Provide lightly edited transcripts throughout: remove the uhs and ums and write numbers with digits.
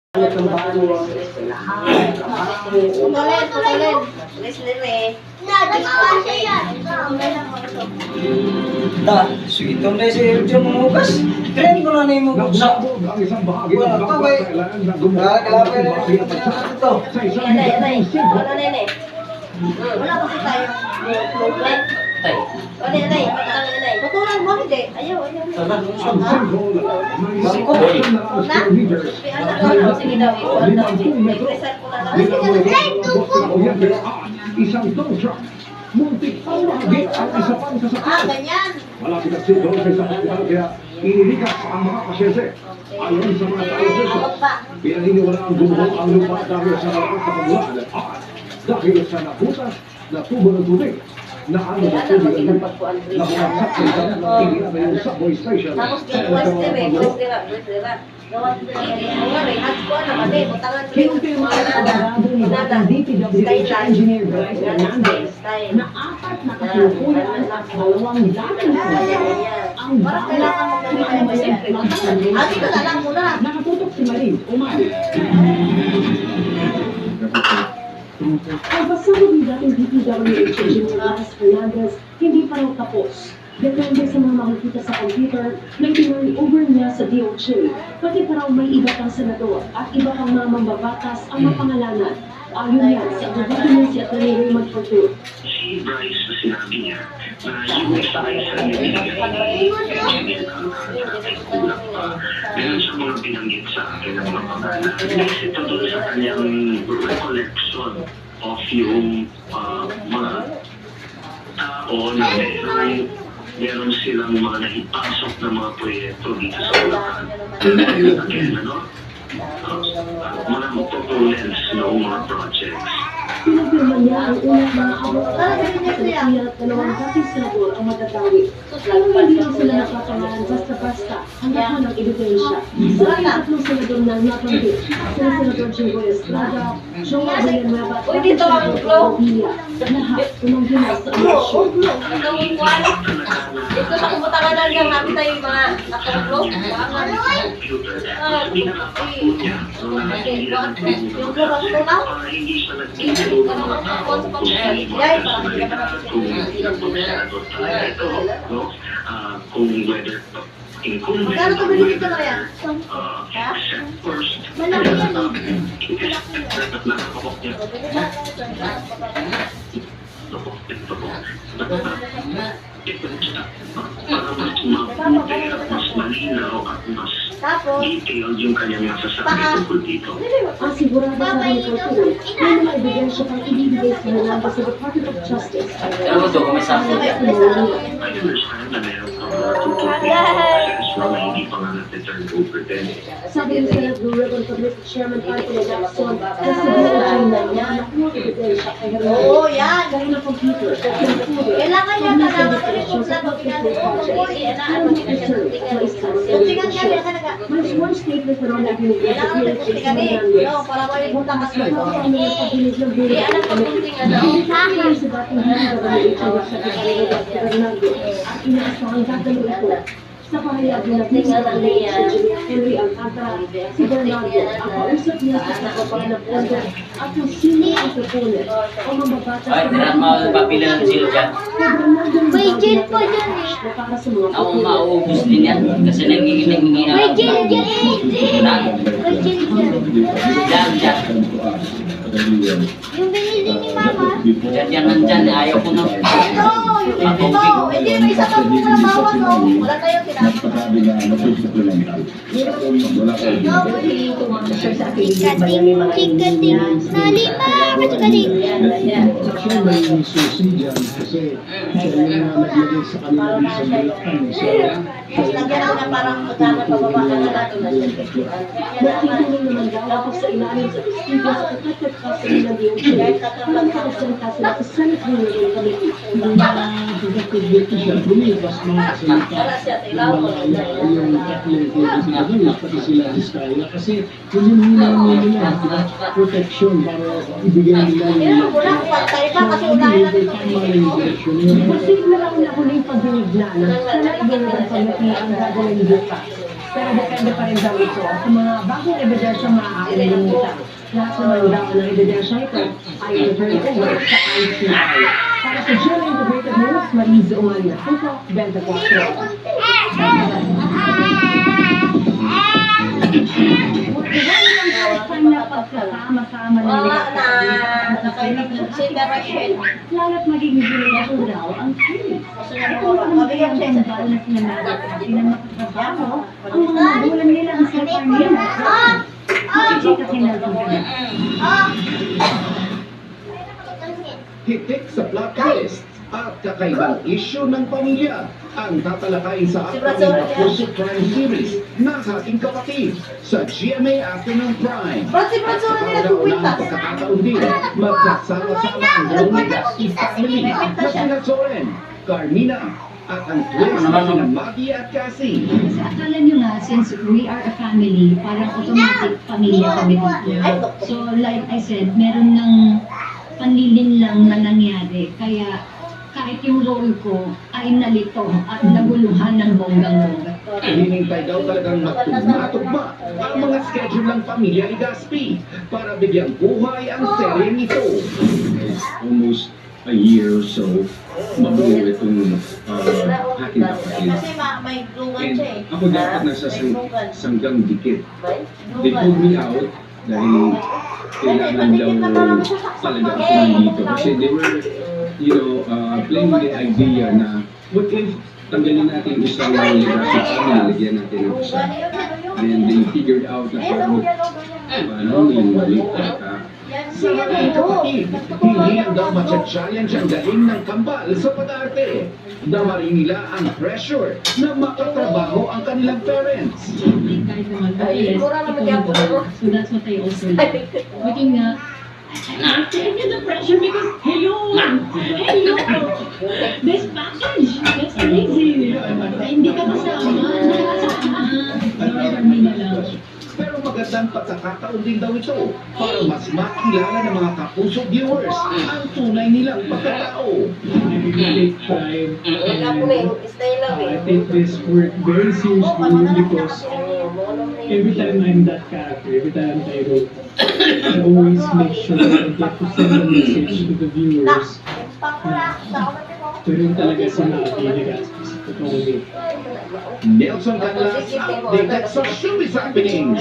Putulin. Da, sweet on dahil si Eljo mumugas. Tren ko na na yung mugsa. Ang isang bahagi ng Wala pa ba eh. kailangan na gumawa Kalapay na ng yung ito. sa isang Wala nene. Wala kasi tayo. Movement. Tay. Wala nene. Putulan mo hindi. Ayaw. Sige daw. Isang tow truck. Muntik pa mahagi ang isa pang sasakyan. Ganyan. Malapit at doon sa isang hospital kaya inilikas ang mga pasyente. Ayon sa mga tao pinaniniwala ang gumuho ang lupa dahil sa malakas na pamulaan at dahil sa nabutas na tubo ng tubig na ano na tubig ang nabukasak sa isang tingin na yung subway station. Tapos dira. Gawa dito mga rehab ko na mali. Butangan Kinumpirma ng abogado ni dating DPWH Engineer Bryce Hernandez na 4 na kasalukuyan at 2 dating ang kailangan mo na dito na lang muna. Nakatutok si Marin Umay. Ang pasado ni dating DPWH Engineer Bryce Hernandez hindi pa raw tapos. Depende sa mga makikita sa computer na itinurn over niya sa DOJ. Pati pa raw may iba pang senador at iba pang mga mambabatas ang mapangalanan. Ayon yan sa abogado niya si Atty. Raymond Fortune. Si Bryce na sinabi niya na yung isa-isa nilibigay ni Engineer Alcantara ay kulang pa. Meron siya mga binanggit sa akin ng mga pangalan. Kasi ito doon sa kanyang recollection of yung mga tao na meron silang mga naipasok na mga proyekto dito sa Bulacan. Again, mga proponents ng mga projects. Pinagpirma niya ang unang mga abogado at dalawang dating senador ang matatawi. Pero hindi lang sila napapangalan basta-basta hanggang ng ebidensya. Sa tatlong senador na nabanggit, sila Senador Jingoy Estrada, Joe Villanueva at Senador Robilla. Lahat tumanggihan sa eleksyon. Ito sa kumutakan na lang namin tayo yung mga nakatulog. Yung vlog ako na? Hindi siya nagtitulog ng mga tao kung kung whether Magkano ito binigit ka na yan? first Malaki yan para mas mabuti at mas malinaw at mas detailed yung kanyang nasasabi tungkol dito. Ang sigurado sa kanyang kultura, may mga ebidensya pang ibibigay sa Hernandez sa Department of Justice. Ano mo ito? Kung may sakit? I understand na meron kang mga tutuloy process na hindi pa nga na-turn over din. Sabi ng Senate Blue Ribbon Committee Chairman Anthony Lacson, na sa DOJ na niya nakuha ebidensya kay Hernandez. Oo, yan. Dahil ng computer, computer, Kailangan niya talaga report na pagkakali ko. May one statement na rin na binigay sa PHA sa Hernandez. Para malimutan ka sa Ito ang mga pagdinig ng Blue Hindi, alam Ribbon ko kung Committee. tingnan na. Ayon sa dating DPWH Secretary Roberto Bernardo at inaasahang gagawin ito sa pahayag na DPWH Engineer Henry Alcantara, si Bernardo ang kausap niya sa kapapag ng pondo at kung sino ang proponent o mambabatas Ay, tinahan mga papila ng zero dyan. May jail pa dyan eh. Para sa mga Ako mauubos din yan. Kasi nangingi May jail dyan Dyan. Yung binili ni Mama. Dyan nandyan. Ayaw ko na. Ito. Hindi, may isa pang trabaho, no? Wala tayong kinapos. Actually, may susi dyan kasi siya yung naglagay sa kanila sa Bulacan. So, Lagyan ako na parang magkano pababa na natin na siya. Nakikilin naman daw ako sa ilalim sa testigo sa protected custody ng DOJ. Pagkakasalita sila sa Senate Blue Ribbon Committee. protected siya, lumipas mga kasalita yung tatlong pati sila Vizcaya kasi hinihingi nila protection para ibigay nila yung Posible lang na huling pagdinig na ng Senate Blue Ribbon Committee ang gagawin bukas. Pero depende pa rin daw ito sa mga bagong ebidensyang maaari na limutan. Lahat naman daw ng ebidensya ito ay i-turn over sa ICI. Para sa GMA Integrated News, Mariz Umania, Tuto, 24. Kanya pagkasama-sama ng lalo't magiging ginagawa daw ang kilis. Kung saan kaya ang tanggal na sinanada at pinamakatrabaho ang mga magulang nila sa pamilya. Makikita kinalong ka na. Hitik sa plot twist at kakaibang issue ng pamilya ang tatalakayin sa upcoming Puso Crime Series na ating kapatid sa GMA Afternoon Prime. Bransura nila Araw ng tuwitas. pagkakataon din, magkasama-sama ang Legaspi family na sina Soren, Carmina, at ang twins na sina Maggie at Cassie. Kasi akala nyo nga, since we are a family, parang automatic pamilya kami dito. So like I said, meron ng panlilin lang na nangyari. Kaya kahit yung role ko ay nalito at naguluhan ng bonggang-bongga. Hinintay daw talagang magtugma-tugma ang mga schedule ng pamilya Legaspi para bigyang buhay ang seryeng ito. Almost a year or so, mabuo itong aking kapatid. Kasi may dungan And siya eh. ako dapat nasa May dungan. sanggang dikit. May They dungan. pulled me out dahil kailangan daw talaga ako nandito. Kasi they were, playing with the idea na what if tanggalin natin isang legacy family, lagyan natin ng isa. Then they figured out na parang yung mali ka. Sa mga kapatid, hindi lang daw matcha-challenge ang galing ng kambal sa pag-arte. Dama rin nila ang pressure na makatrabaho ang kanilang parents. Kahit naman mabilis, ito. So that's what I also like. Buti nga, I feel the pressure because, hello! This package, that's crazy. Hindi ka kasama, nakakasama. Kami na lang. Pero magandang pagkakataon din daw ito para mas makilala ng mga kapuso viewers ang tunay nilang pagkatao. I take time Wala po na and yung stay lang I eh. take this work very seriously because every time I'm that character, every time I'm Tyrone, I always make sure that I get to send a message to the viewers na ito rin talaga si Maggie Legaspi sa totoong name. Nelson Canlas updated sa showbiz happenings.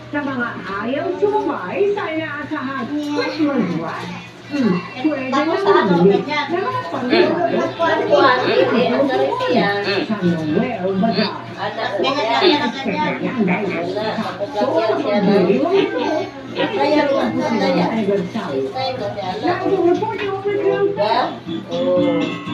Sa mga ayaw sumabay sa inaasahan Christmas rush. Pwede Tapos na sa ano, naman ganyan. na mga pangalaman Kuwan, hindi. Ang sarili yan. sa Noel Bazaar. Ganyan. Yan dahil Wala. so Kapag sa yan siya pagdiri na. mo ito, Kaya naman, ito kaya. ay Gonzalo. Stay ko siya. Naging report ng Open Ground Diba? Oo.